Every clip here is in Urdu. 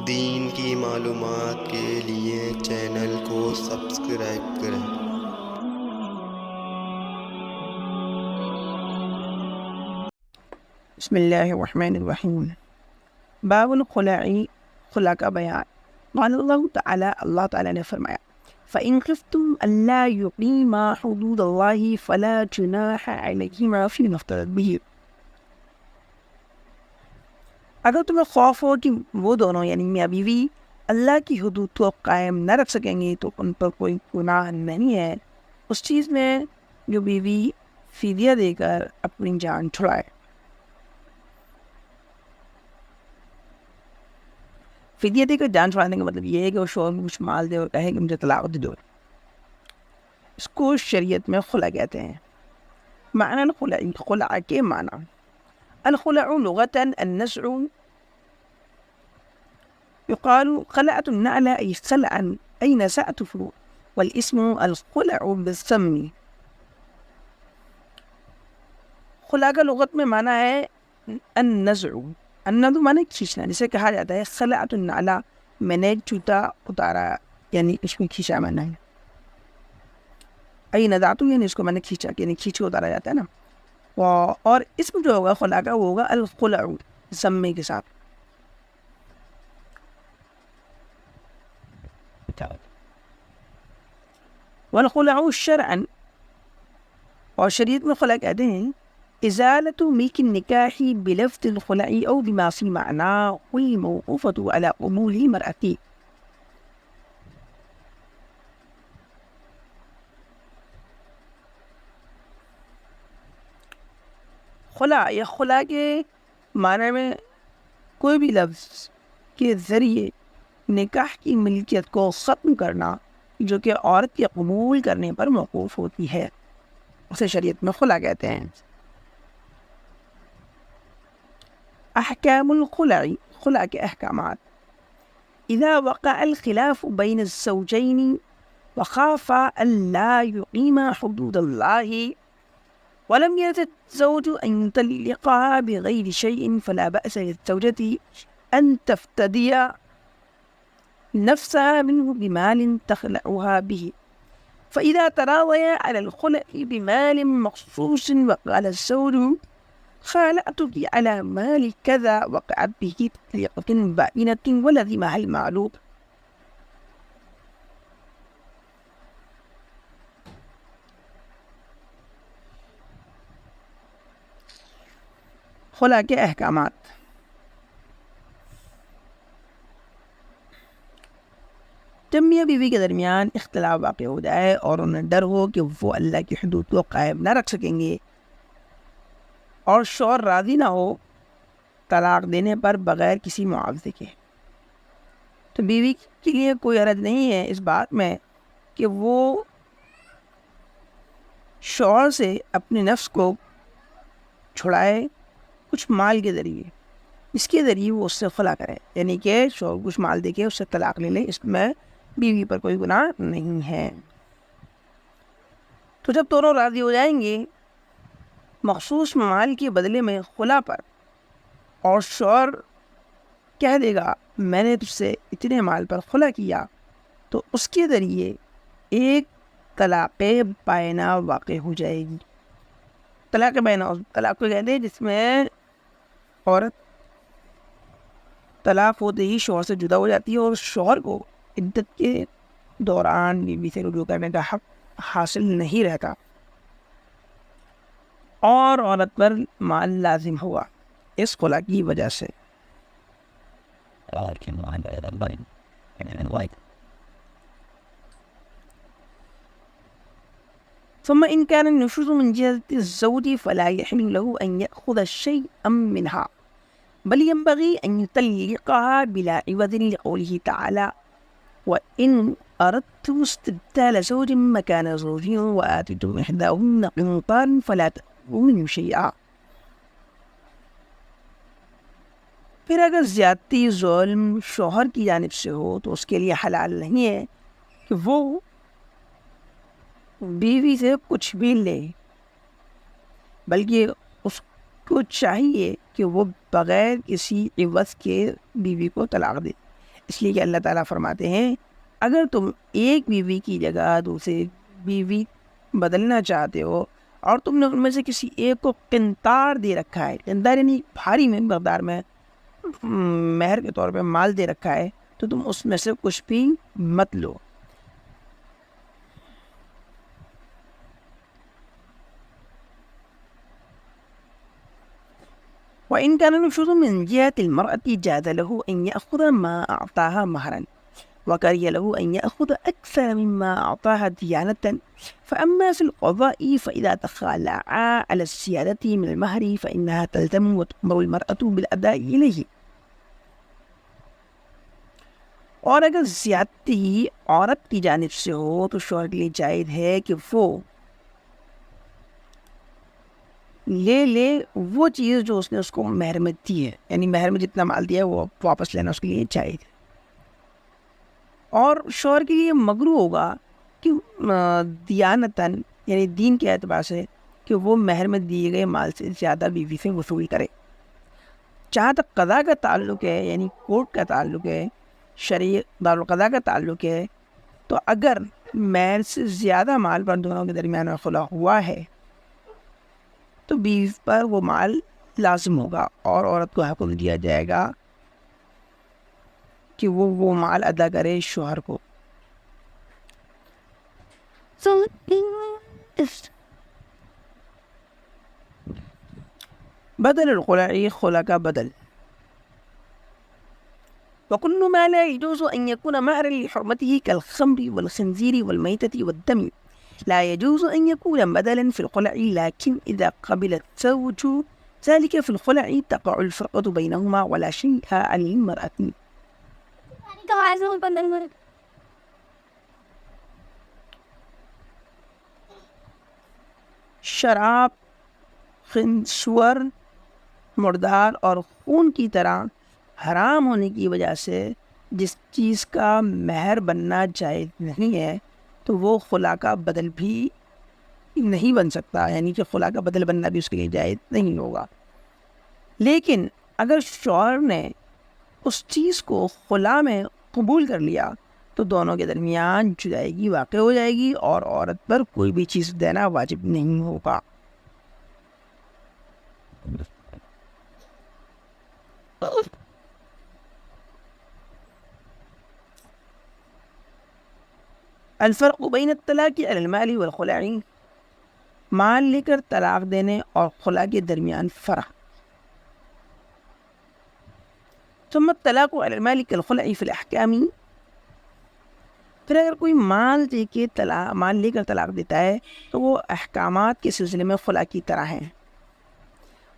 دین کی معلومات کے لیے چینل کو سبسکرائب کریں۔ بسم اللہ الرحمن الرحیم۔ باب الخلع، خلا کا بیان۔ قال اللہ تعالی، اللہ تعالیٰ نے فرمایا فَإِنْ خِفْتُمْ أَلَّا يُقِيمَا حُدُودَ اللَّهِ فَلَا جُنَاحَ عَلَيْهِمَا فِيمَا افْتَدَتْ بِهِ۔ اگر تمہیں خوف ہو کہ وہ دونوں یعنی میاں بیوی اللہ کی حدود کو قائم نہ رکھ سکیں گے تو ان پر کوئی گناہ نہیں ہے اس چیز میں جو بیوی فدیہ دے کر اپنی جان چھڑائے۔ فدیہ دے کر جان چھڑانے کا مطلب یہ ہے کہ وہ شوہر کو کچھ مال دے اور کہے کہ مجھے طلاق دے دو۔ اس کو شریعت میں خلع کہتے ہیں۔ معنی الخلع، خلع کے معنی۔ الخلع لغة النزع، يقال خلعت النعل أي خلعا أي نزعته، والاسم الخلع بالضم۔ خلع کا لغت میں معنی ہے النزع، النزع معنی کھینچنا، جسے کہا جاتا ہے خلعت النعل، میں نے جوتا اتارا، یعنی اس میں کھینچا میں نے، ای نزعت یعنی اس کو میں نے کھینچا، یعنی کھینچ اتارا جاتا ہے نا۔ اور اسم جو ہوگا خلا کا وہ ہوگا الخلع ضمے کے ساتھ۔ والخلع شرعا، اور شریعت میں خلع کہتے ہیں ازالة ملك النکاح بلفظ الخلع او بما في معناه والموقوفة على قبول المرأة۔ خلا یا خلا کے معنی میں کوئی بھی لفظ کے ذریعے نکاح کی ملکیت کو ختم کرنا جو کہ عورت کے قبول کرنے پر موقوف ہوتی ہے، اسے شریعت میں خلا کہتے ہیں۔ احکام الخلع، خلا کے احکامات۔ اذا وقع الخلاف بین الزوجین وخافا الا یقیما حدود اللہ ولم يرد الزوج أن يطلقها بغير شيء فلا بأس للزوجة أن تفتدي نفسها منه بمال تخلعها به، فإذا تراضيا على الخلع بمال مخصوص وقال الزوج خالعتك على مال كذا وقعت به تطليقة بائنة ولزمها المعلوم۔ خلا کے احکامات۔ جب میاں بیوی کے درمیان اختلاف واقع ہو جائے اور انہیں ڈر ہو کہ وہ اللہ کی حدود کو قائم نہ رکھ سکیں گے اور شوہر راضی نہ ہو طلاق دینے پر بغیر کسی معاوضے کے، تو بیوی کے لیے کوئی حرج نہیں ہے اس بات میں کہ وہ شوہر سے اپنے نفس کو چھڑائے کچھ مال کے ذریعے، اس کے ذریعے وہ اس سے خلا کرے، یعنی کہ شوہر کچھ مال دے کے اس سے طلاق لے لے، اس میں بیوی پر کوئی گناہ نہیں ہے۔ تو جب دونوں راضی ہو جائیں گے مخصوص مال کے بدلے میں خلا پر، اور شوہر کہہ دے گا میں نے تجھ سے اتنے مال پر خلا کیا، تو اس کے ذریعے ایک طلاق بائنہ واقع ہو جائے گی۔ طلاق بائنہ طلاق کو کہتے ہیں جس میں عورت طلاق ہوتے ہی شوہر سے جدا ہو جاتی ہے اور شوہر کو عدت کے دوران بیوی سے رجوع کرنے کا حق حاصل نہیں رہتا اور عورت پر مال لازم ہوا اس خلا کی وجہ سے۔ ثم إن كان النشوز من جهة الزوج فلا يحل له أن يأخذ شيئا منها بل ينبغي أن يطلقها بلا عوض لقوله تعالى وإن أردتم استبدال زوج مكان زوج وآتيتم إحداهن قنطارا فلا تأخذوا منه شيئا۔ پھر اگر زیادتی ظلم شوہر کی جانب سے ہو تو اس کے لیے حلال نہیں ہے کہ وہ بیوی سے کچھ بھی لے، بلکہ اس کو چاہیے کہ وہ بغیر کسی عوض کے بیوی کو طلاق دے۔ اس لیے کہ اللہ تعالیٰ فرماتے ہیں اگر تم ایک بیوی کی جگہ دوسری بیوی بدلنا چاہتے ہو اور تم نے ان میں سے کسی ایک کو قنطار دے رکھا ہے، قنطار یعنی بھاری مقدار میں مہر کے طور پہ مال دے رکھا ہے، تو تم اس میں سے کچھ بھی مت لو. وإن كان النشوز من جهة المرأة جاز له أن يأخذ ما أعطاها مهرا وكره له أن يأخذ أكثر مما أعطاها ديانة. فأما في القضاء فإذا تخالعا على الزيادة من المهر فإنها تلزم وتؤمر المرأة بالأداء إليه. اور اگر زیادتی عورت کی جانب سے ہو تو شوہر کے لیے جائز ہے کہ وہ لے وہ چیز جو اس نے اس کو مہر میں دی ہے، یعنی مہر میں جتنا مال دیا ہے وہ واپس لینا اس کے لیے جائز ہے. اور شوہر کے لیے مکروہ ہوگا کہ دیانتاً یعنی دین کے اعتبار سے کہ وہ مہر میں دیے گئے مال سے زیادہ بیوی سے وصول کرے. جہاں تک قضاء کا تعلق ہے یعنی کورٹ کا تعلق ہے، شرعی دارالقضاء کا تعلق ہے، تو اگر مہر سے زیادہ مال پر دونوں کے درمیان میں خلا ہوا ہے تو بیوی پر وہ مال لازم ہوگا اور عورت کو حکم دیا جائے گا کہ وہ مال ادا کرے شوہر کو. بدل الخلع، خلع کا بدل. وكل ما لا يجوز أن يكون مهرا لحرمته كالخمر والخنزير والميتة والدم لا يجوز أن يكون بدلا في الخلع، لكن إذا قبل الزوج ذلك في الخلع تقع الفرقة بينهما ولا شيء على المرأة. شراب، سور، مردار اور خون کی طرح حرام ہونے کی وجہ سے جس چیز کا مہر بننا جائز نہیں ہے تو وہ خلا کا بدل بھی نہیں بن سکتا، یعنی کہ خلا کا بدل بننا بھی اس کے لیے جائز نہیں ہوگا. لیکن اگر شوہر نے اس چیز کو خلا میں قبول کر لیا تو دونوں کے درمیان جدائیگی واقع ہو جائے گی اور عورت پر کوئی بھی چیز دینا واجب نہیں ہوگا. الفرق بین الطلاق علی المال والخلع، مال لے کر طلاق دینے اور خلا کے درمیان فرق. ثم الطلاق علی المال كالخلع فی الاحکام، پھر اگر کوئی مال لے کر طلاق دیتا ہے تو وہ احکامات کے سلسلے میں خلا کی طرح ہیں.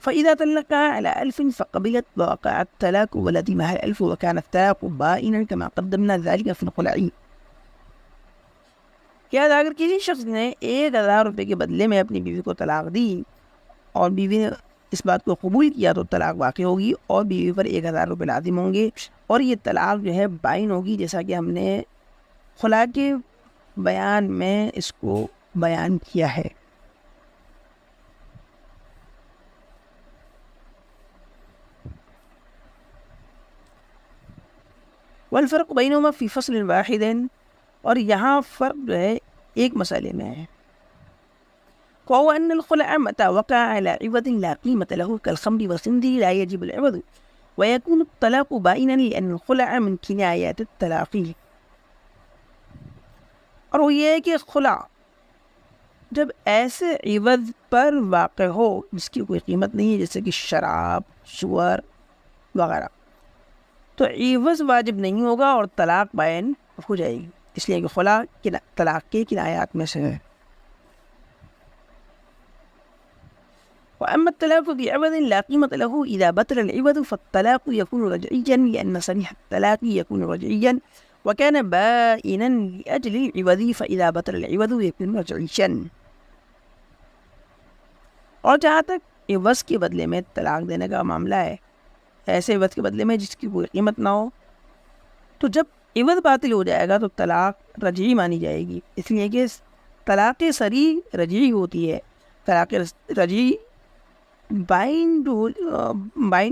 فإذا طلقها على 1000 فقبلت ووقع الطلاق ولزمها 1000 وكان الطلاق بائنا كما قدمنا ذلك في الخلع. کیا اگر کسی شخص نے 1000 روپے کے بدلے میں اپنی بیوی کو طلاق دی اور بیوی نے اس بات کو قبول کیا تو طلاق واقع ہوگی اور بیوی پر 1000 روپے لازم ہوں گے اور یہ طلاق جو ہے بائن ہوگی، جیسا کہ ہم نے خلا کے بیان میں اس کو بیان کیا ہے. والفرق بینہما فی فصل واحد، اور یہاں فرق جو ہے ایک مسئلے میں ہے. وهو أن الخلع متى وقع على عوض لا قيمة له كالخمر والخنزير لا يجب العوض ويكون الطلاق بائنا لأن الخلع من كنايات الطلاق. اور وہ یہ ہے کہ خلع جب ایسے عوض پر واقع ہو جس کی کوئی قیمت نہیں ہے، جیسے کہ شراب، سور وغیرہ، تو عوض واجب نہیں ہوگا اور طلاق بائن ہو جائے گی، اس لیے کہ خلا طلاق کے کنایات میں سے ہے. وأما الطلاق بعوض لا قيمة له إذا بطل العوض فالطلاق يكون رجعيا لأن صريح الطلاق يكون رجعيا وكان بائنا لأجل العوض فإذا بطل العوض يكون رجعيا. اور جہاں تک عوض کے بدلے میں طلاق دینے کا معاملہ ہے، ایسے عوض کے بدلے میں جس کی کوئی قیمت نہ ہو، تو جب عوض باطل ہو جائے گا تو طلاق رجعی مانی جائے گی، اس لیے کہ طلاق صریح رجعی ہوتی ہے. طلاق رجعی بائن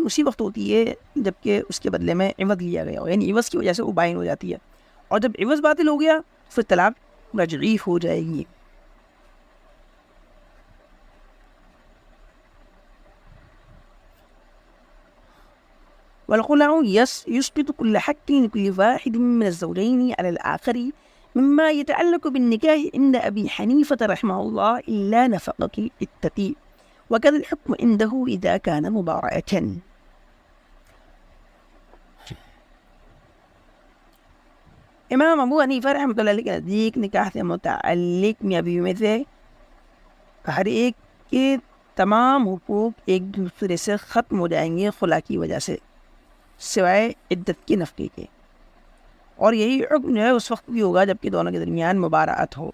اسی وقت ہوتی ہے جب کہ اس کے بدلے میں عوض لیا گیا ہو، یعنی عوض کی وجہ سے وہ بائن ہو جاتی ہے، اور جب عوض باطل ہو گیا پھر طلاق رجعی ہو جائے گی۔ والخلع يسقط كل حق لكل واحد من الزوجين على الآخر مما يتعلق بالنكاح عند أبي حنيفة رحمه الله إلا نفقة العدة، وكذا الحكم عنده إذا كان مبارأة۔ امام ابو حنیفہ رحمۃ اللہ علیہ کے نزدیک نکاح سے متعلق میاں بیوی میں سے ہر ایک کے تمام حقوق ایک دوسرے سے ختم ہو جائیں گے خلا کی وجہ سے، سوائے عدت کی نفقے کے، اور یہی حکم جو ہے اس وقت بھی ہوگا جبکہ دونوں کے درمیان مبارات ہو۔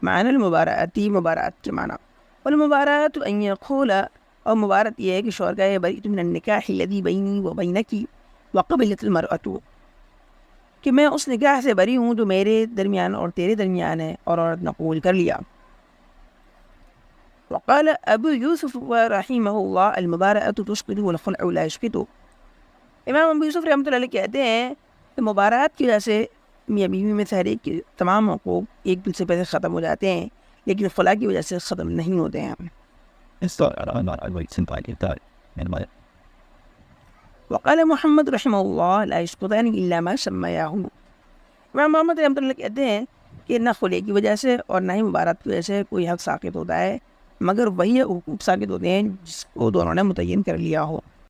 معنی المبارأتی، مبارات کے معنی، والمبارات ان یقول، اور مبارات یہ ہے کہ شوہر کہے بریت من النکاح الذی بینی و بینک وقبلت المرأة، کہ میں اس نکاح سے بری ہوں جو میرے درمیان اور تیرے درمیان ہے، اور عورت نے قبول کر لیا۔ وقال ابو یوسف رحمہ اللہ المبارأة تسقط والخلع لا يسقط۔ امام ابو یوسف رحمۃ اللہ علیہ کہتے ہیں کہ مبارات کی وجہ سے میاں بیوی میں سے ہر ایک کے تمام حقوق ایک دوسرے پہ ختم ہو جاتے ہیں، لیکن خلا کی وجہ سے ختم نہیں ہوتے ہیں۔ وقال محمد رحمہ اللہ لا يسقطان الا ما سمياه۔ امام محمد رحمۃ اللہ کہتے ہیں کہ نہ خلے کی وجہ سے اور نہ ہی مبارات کی وجہ سے کوئی حق ساقط ہوتا ہے، مگر وہی حقوق ساقط ہوتے ہیں جس کو دونوں نے متعین کر لیا ہو۔